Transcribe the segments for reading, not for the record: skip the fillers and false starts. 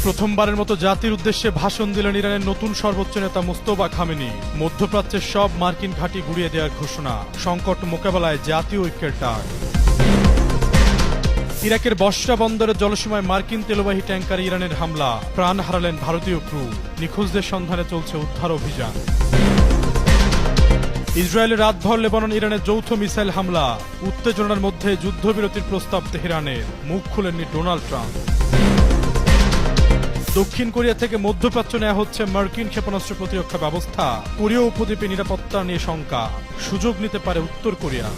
প্রথমবারের মতো জাতির উদ্দেশ্যে ভাষণ দিলেন ইরানের নতুন সর্বোচ্চ নেতা মোস্তফা খামেনি। মধ্যপ্রাচ্যের সব মার্কিন ঘাঁটি গুঁড়িয়ে দেওয়ার ঘোষণা, সংকট মোকাবেলায় জাতীয় ঐক্যের ডাক। ইরাকের বসরা বন্দরের জলসীমায় মার্কিন তেলবাহী ট্যাঙ্কারে ইরানের হামলা, প্রাণ হারালেন ভারতীয় ক্রু। নিখোঁজদের সন্ধানে চলছে উদ্ধার অভিযান। ইসরায়েলের রাতভর লেবানন ইরানের যৌথ মিসাইল হামলা, উত্তেজনার মধ্যে যুদ্ধবিরতির প্রস্তাব তেহরানের, মুখ খুলেননি ডোনাল্ড ট্রাম্প। দক্ষিণ কোরিয়া থেকে মধ্যপ্রাচ্য নেওয়া হচ্ছে মার্কিন ক্ষেপণাস্ত্র প্রতিরক্ষা ব্যবস্থা, কোরীয় উপদ্বীপে নিরাপত্তা নিয়ে শঙ্কা, সুযোগ নিতে পারে উত্তর কোরিয়া।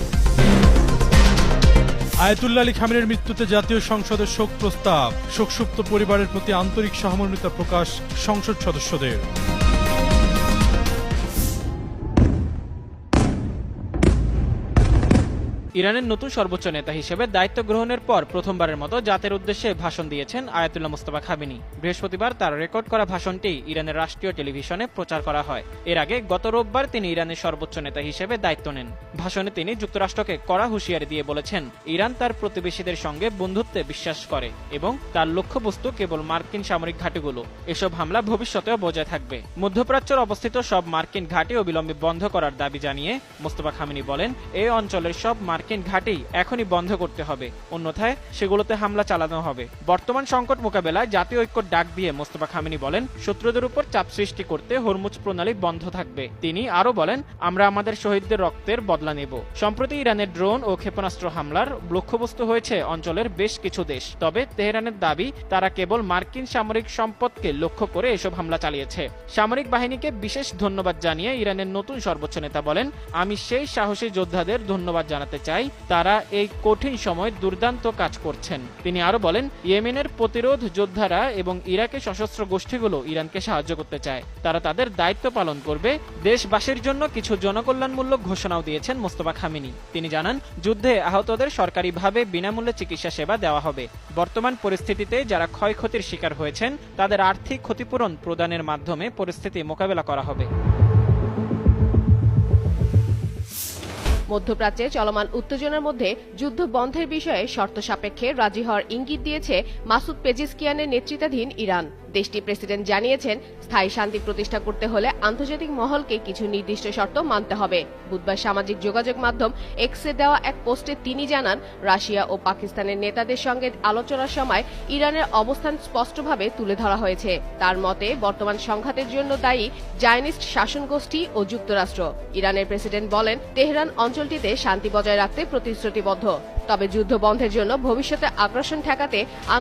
আয়াতুল্লাহ আলী খামেনির মৃত্যুতে জাতীয় সংসদের শোক প্রস্তাব, শোকসুপ্ত পরিবারের প্রতি আন্তরিক সহমর্মিতা প্রকাশ সংসদ সদস্যদের। ইরানের নতুন সর্বোচ্চ নেতা হিসেবে দায়িত্ব গ্রহণের পর প্রথমবারের মতো জাতির উদ্দেশ্যে ভাষণ দিয়েছেন আয়াতুল্লাহ মোস্তফা খামেনি। বৃহস্পতিবার তার রেকর্ড করা ভাষণটি ইরানের রাষ্ট্রীয় টেলিভিশনে প্রচার করা হয়। এর আগে গত রোববার তিনি ইরানের সর্বোচ্চ নেতা হিসেবে দায়িত্ব নেন। ভাষণে তিনি যুক্তরাষ্ট্রকে কড়া হুঁশিয়ারি দিয়ে বলেছেন, ইরান তার প্রতিবেশীদের সঙ্গে বন্ধুত্বে বিশ্বাস করে এবং তার লক্ষ্যবস্তু কেবল মার্কিন সামরিক ঘাঁটিগুলো। এসব হামলা ভবিষ্যতেও বজায় থাকবে। মধ্যপ্রাচ্যের অবস্থিত সব মার্কিন ঘাঁটি অবিলম্বে বন্ধ করার দাবি জানিয়ে মোস্তফা খামেনি বলেন, এই অঞ্চলের সব মার্কিন ঘাঁটি এখনই বন্ধ করতে হবে, অন্যথায় সেগুলোতে হামলা চালানো হবে। বর্তমান সংকট মোকাবেলায় জাতীয় ঐক্যের ডাক দিয়ে মোস্তফা খামেনি বলেন, শত্রুদের উপর চাপ সৃষ্টি করতে হরমুজ প্রণালী বন্ধ থাকবে। তিনি আরো বলেন, আমরা আমাদের শহীদদের রক্তের বদলা নেব। সম্প্রতি ইরানের ড্রোন ও ক্ষেপণাস্ত্র হামলার লক্ষ্যবস্তু হয়েছে অঞ্চলের বেশ কিছু দেশ। তবে তেহরানের দাবি, তারা কেবল মার্কিন সামরিক সম্পদকে লক্ষ্য করে এসব হামলা চালিয়েছে। সামরিক বাহিনীকে বিশেষ ধন্যবাদ জানিয়ে ইরানের নতুন সর্বোচ্চ নেতা বলেন, আমি সেই সাহসী যোদ্ধাদের ধন্যবাদ জানাতে চাই, তারা এই কঠিন সময় দুর্দান্ত কাজ করছেন। তিনি আরো বলেন, ইয়েমেনের প্রতিরোধ যোদ্ধারা এবং ইরাকের সশস্ত্র গোষ্ঠীগুলো ইরানকে সাহায্য করতে চায়, তারা তাদের দায়িত্ব পালন করবে। দেশবাসীর জন্য কিছু জনকল্যাণমূলক ঘোষণাও দিয়েছেন মোস্তফা খামেনি। তিনি জানান, যুদ্ধে আহতদের সরকারিভাবে বিনামূল্যে চিকিৎসা সেবা দেওয়া হবে। বর্তমান পরিস্থিতিতে যারা ক্ষয়ক্ষতির শিকার হয়েছেন তাদের আর্থিক ক্ষতিপূরণ প্রদানের মাধ্যমে পরিস্থিতি মোকাবেলা করা হবে। মধ্যপ্রাচ্যে চলমান উত্তেজনার মধ্যে যুদ্ধ বন্ধের বিষয়ে শর্ত সাপেক্ষে রাজি হওয়ার ইঙ্গিত দিয়েছে মাসুদ পেজিশকিয়ানের নেতৃত্বাধীন ইরান। দেশটির প্রেসিডেন্ট জানিয়েছেন, স্থায়ী শান্তি প্রতিষ্ঠা করতে হলে আন্তর্জাতিক মহলকে কিছু নির্দিষ্ট শর্ত মানতে হবে। বুধবার সামাজিক যোগাযোগ মাধ্যম এক্সে দেওয়া এক পোস্টে তিনি জানান, রাশিয়া ও পাকিস্তানের নেতাদের সঙ্গে আলোচনার সময় ইরানের অবস্থান স্পষ্টভাবে তুলে ধরা হয়েছে। তার মতে, বর্তমান সংঘাতের জন্য দায়ী জায়নিস্ট শাসন গোষ্ঠী ও যুক্তরাষ্ট্র। ইরানের প্রেসিডেন্ট বলেন, তেহরান অঞ্চলটিতে শান্তি বজায় রাখতে প্রতিশ্রুতিবদ্ধ, তবে যুদ্ধ বন্ধের জন্য ভবিষ্যতে আগ্রাসন ঠেকাতে